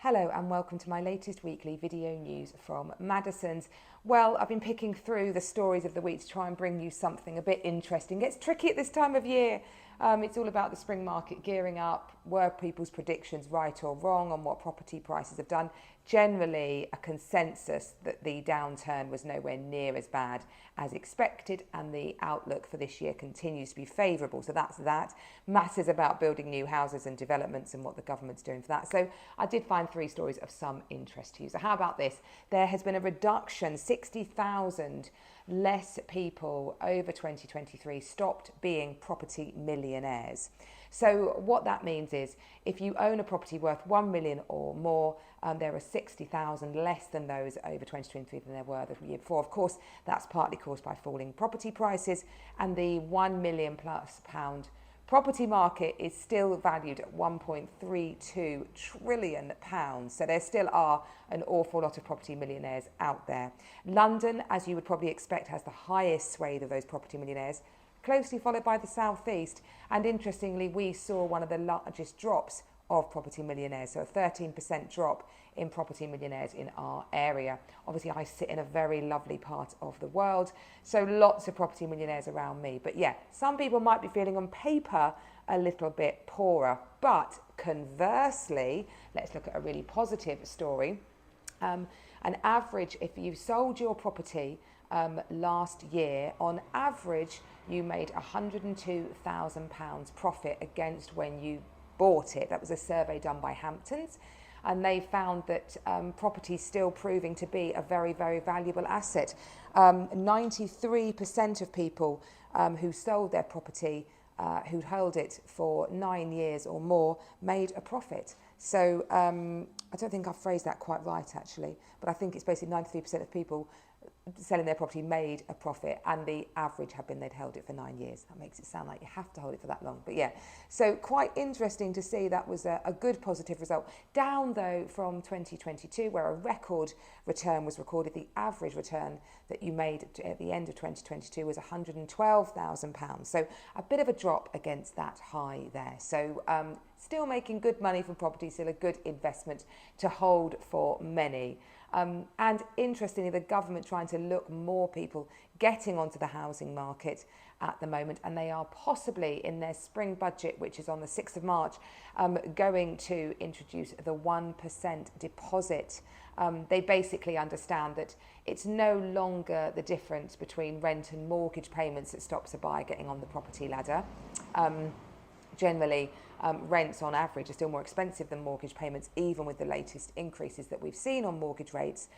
Hello and welcome to my latest weekly video news from Madison's. Well, I've been picking through the stories of the week to try and bring you something a bit interesting. It's tricky at this time of year. It's all about the spring market gearing up. Were people's predictions right or wrong on what property prices have done? Generally, a consensus that the downturn was nowhere near as bad as expected, and the outlook for this year continues to be favourable. So that's that. Matters about building new houses and developments and what the government's doing for that. So I did find 3 stories of some interest to you. So how about this? There has been a reduction, 60,000 less people over 2023 stopped being property millionaires. So what that means is if you own a property worth 1 million or more, there are 60,000 less than those over 2023 than there were the year before. Of course, that's partly caused by falling property prices, and the £1 million plus property market is still valued at £1.32 trillion. So there still are an awful lot of property millionaires out there. London, as you would probably expect, has the highest swathe of those property millionaires, closely followed by the southeast. And interestingly, we saw one of the largest drops of property millionaires, so a 13% drop in property millionaires in our area. Obviously, I sit in a very lovely part of the world, so lots of property millionaires around me. But yeah, some people might be feeling on paper a little bit poorer. But conversely, let's look at a really positive story. An average, if you sold your property last year, on average, you made £102,000 profit against when you bought it. That was a survey done by Hamptons, and they found that property is still proving to be a very, very valuable asset. 93% of people who sold their property, who'd held it for 9 years or more, made a profit. So I don't think I've phrased that quite right, actually, but I think it's basically 93% of people selling their property made a profit, and the average had been they'd held it for 9 years. That makes it sound like you have to hold it for that long, but yeah. So quite interesting to see that was a good positive result. Down though from 2022, where a record return was recorded. The average return that you made at the end of 2022 was £112,000. So a bit of a drop against that high there. So still making good money from property, still a good investment to hold for many. And interestingly, the government trying to look more people getting onto the housing market at the moment, and they are possibly in their spring budget, which is on the 6th of March, going to introduce the 1% deposit. They basically understand that it's no longer the difference between rent and mortgage payments that stops a buyer getting on the property ladder. Generally, rents on average are still more expensive than mortgage payments, even with the latest increases that we've seen on mortgage rates.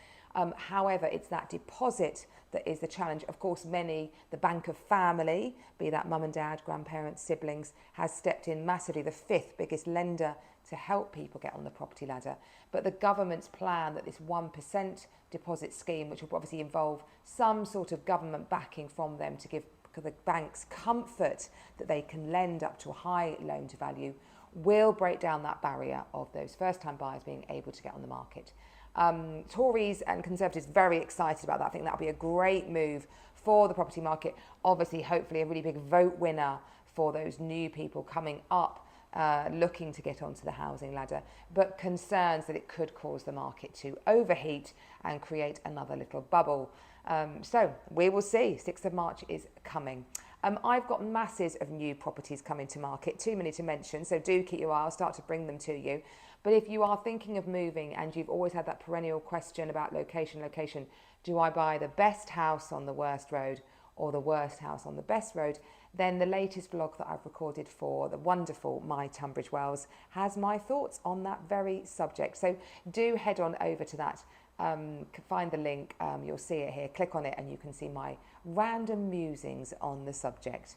However, it's that deposit that is the challenge. Of course, the bank of family, be that mum and dad, grandparents, siblings, has stepped in massively, the 5th biggest lender to help people get on the property ladder. But the government's plan that this 1% deposit scheme, which will obviously involve some sort of government backing from them to give the banks comfort that they can lend up to a high loan to value, will break down that barrier of those first-time buyers being able to get on the market. Tories and Conservatives very excited about that. I think that'll be a great move for the property market. Obviously, hopefully a really big vote winner for those new people coming up looking to get onto the housing ladder, but concerns that it could cause the market to overheat and create another little bubble. So we will see. 6th of March is coming. I've got masses of new properties coming to market, too many to mention, so do keep your eye. I'll start to bring them to you. But if you are thinking of moving and you've always had that perennial question about location, do I buy the best house on the worst road or the worst house on the best road, then the latest blog that I've recorded for the wonderful My Tunbridge Wells has my thoughts on that very subject. So do head on over to that. Find the link, you'll see it here, click on it and you can see my random musings on the subject.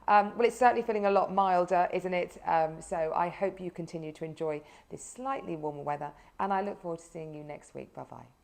Well, it's certainly feeling a lot milder, isn't it? So I hope you continue to enjoy this slightly warmer weather, and I look forward to seeing you next week. Bye-bye.